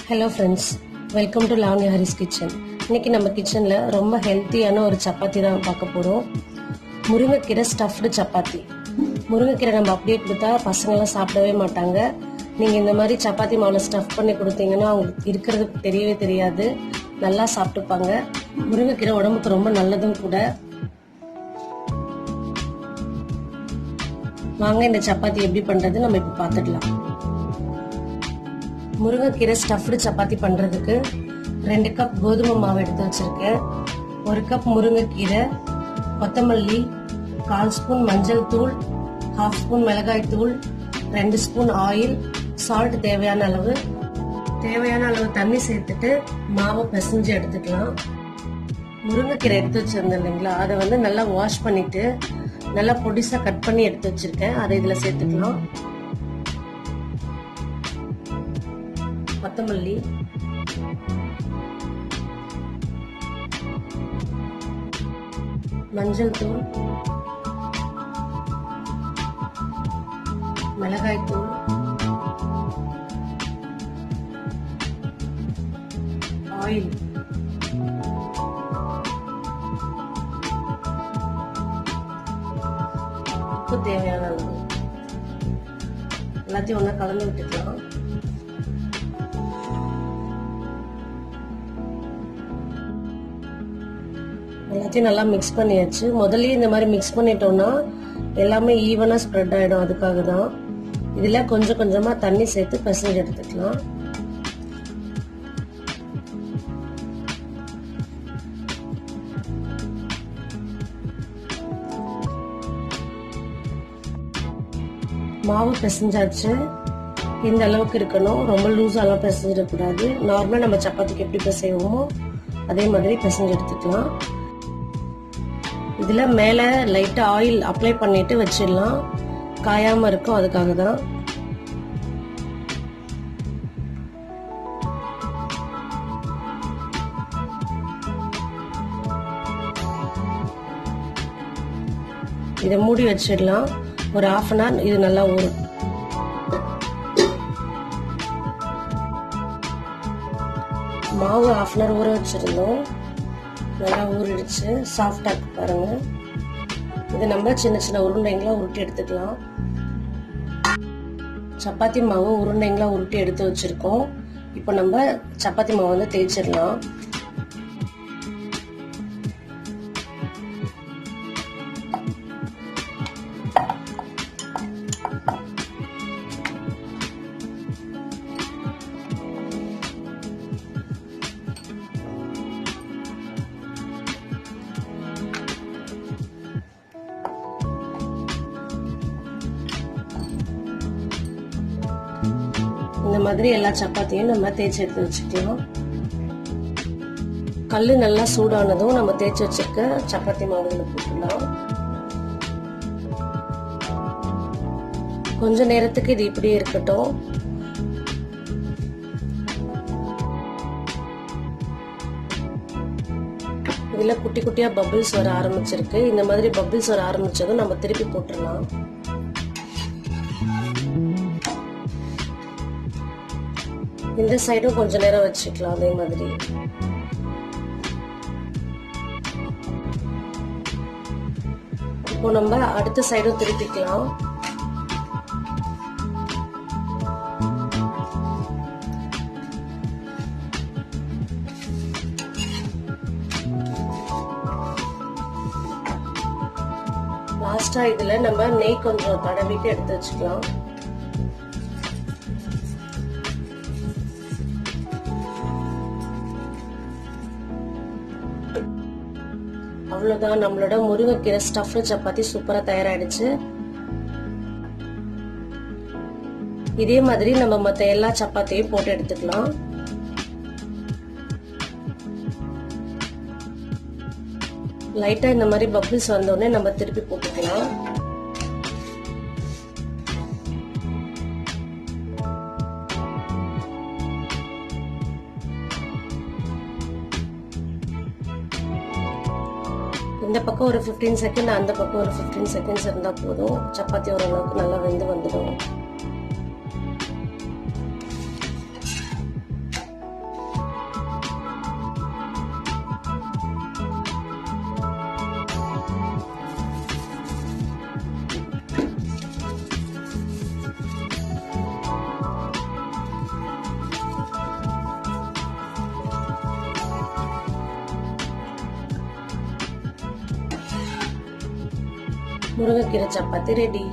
Hello friends, welcome to Lavanya Haris kitchen. இன்றைக்கி நம்ம கிச்சனில் ரொம்ப ஹெல்த்தியான ஒரு சப்பாத்தி தான் பார்க்க போகிறோம். முருங்கைக்கீரை ஸ்டஃப்டு சப்பாத்தி. முருங்கைக்கீரை நம்ம அப்படியே கொடுத்தா பசங்களாம் சாப்பிடவே மாட்டாங்க. நீங்கள் இந்த மாதிரி சப்பாத்தி மாவில் ஸ்டஃப் பண்ணி கொடுத்தீங்கன்னா அவங்களுக்கு இருக்கிறது தெரியவே தெரியாது, நல்லா சாப்பிட்டுப்பாங்க. முருங்கைக்கீரை உடம்புக்கு ரொம்ப நல்லதும் கூட. வாங்க இந்த சப்பாத்தி எப்படி பண்ணுறது நம்ம இப்போ பார்த்துடலாம். முருங்கைக்கீரை ஸ்டஃப்டு சப்பாத்தி பண்ணுறதுக்கு 2 கப் கோதுமை மாவு எடுத்து வச்சுருக்கேன். 1 கப் முருங்கைக்கீரை, கொத்தமல்லி, 1/4 ஸ்பூன் மஞ்சள் தூள், 1/2 ஸ்பூன் மிளகாய் தூள், 2 ஸ்பூன் ஆயில், சால்ட் தேவையான அளவு தண்ணி சேர்த்துட்டு மாவை பிசைஞ்சு எடுத்துக்கலாம். முருங்கைக்கீரை எடுத்து வச்சுருந்தேன் இல்லைங்களா, அதை நல்லா வாஷ் பண்ணிவிட்டு நல்லா பொடிசாக கட் பண்ணி எடுத்து வச்சுருக்கேன். அதை இதில் சேர்த்துக்கலாம். கொத்தமல்லி, மஞ்சள் தூள், மிளகாய் தூள், ஆயில், உப்பு தேவையான அளவு எல்லாத்தையும் ஒன்றா கலந்து விட்டுக்கலாம். எல்லாத்தையும் நல்லா மிக்ஸ் பண்ணியாச்சு. முதல்ல இந்த மாதிரி மிக்ஸ் பண்ணிட்டோம்னா எல்லாமே ஈவனாக ஸ்ப்ரெட் ஆகிடும். அதுக்காக தான் இதில் கொஞ்சம் கொஞ்சமாக தண்ணி சேர்த்து பிசைஞ்சு எடுத்துக்கலாம். மாவு பிசைஞ்சாச்சு. இந்த அளவுக்கு இருக்கணும், ரொம்ப லூஸாலாம் பிசைஞ்சிடக்கூடாது. நார்மலாக நம்ம சப்பாத்திக்கு எப்படி பிசைவோமோ அதே மாதிரி பிசைஞ்சு எடுத்துக்கலாம். இதில் மேலே லைட்டாக ஆயில் அப்ளை பண்ணிட்டு வச்சிடலாம், காயாமல் இருக்கும். அதுக்காக தான் இதை மூடி வச்சிடலாம். ஒரு 1/2 hour இது நல்லா ஊறும். மாவு 1/2 hour ஊற வச்சிருந்தோம், நல்லா ஊறிடுச்சு. சாஃப்டாக இருக்கு பாருங்க. இது நம்ம சின்ன சின்ன உருண்டைங்களா உருட்டி எடுத்துக்கலாம். சப்பாத்தி மாவு உருண்டைங்களா உருட்டி எடுத்து வச்சிருக்கோம். இப்போ நம்ம சப்பாத்தி மாவு தேய்ச்சிடலாம். இந்த மாதிரி எல்லா சப்பாத்தியும் நம்ம தேய்ச்சி எடுத்து வச்சுக்கலாம். கல் நல்லா சூடானதும் நம்ம தேய்ச்சி வச்சிருக்க சப்பாத்தி மாவுல போட்டுடலாம். கொஞ்ச நேரத்துக்கு இது இப்படியே இருக்கட்டும். இதுல குட்டி குட்டியா பபிள்ஸ் வர ஆரம்பிச்சிருக்கு. இந்த மாதிரி பபிள்ஸ் வர ஆரம்பிச்சதும் நம்ம திருப்பி போட்டுடலாம். இந்த சைடும் கொஞ்ச நேரம் வச்சுக்கலாம். அதே மாதிரி இப்போ நம்ம அடுத்த சைடும் திருப்பிக்கலாம். லாஸ்டா இதுல நம்ம நெய் கொஞ்சம் தடவிட்டு எடுத்து வச்சுக்கலாம். அவ்வளவுதான், நம்மளோட முருங்கைக்கீரை ஸ்டஃப்டு சப்பாத்தி சூப்பரா தயாராயிடுச்சு. இதே மாதிரி நம்ம மற்ற எல்லா சப்பாத்தியும் போட்டு எடுத்துக்கலாம். லைட்டா இந்த மாதிரி பபிள்ஸ் வந்தோடனே நம்ம திருப்பி போட்டுக்கலாம். இந்த பக்கம் ஒரு 15 செகண்ட், அந்த பக்கம் ஒரு 15 செகண்ட்ஸ் இருந்தா போதும். சப்பாத்தி ஓரளவுக்கு நல்லா வெந்து வந்துடும். முருங்கைக்கீரை சப்பாத்தி ரெடி.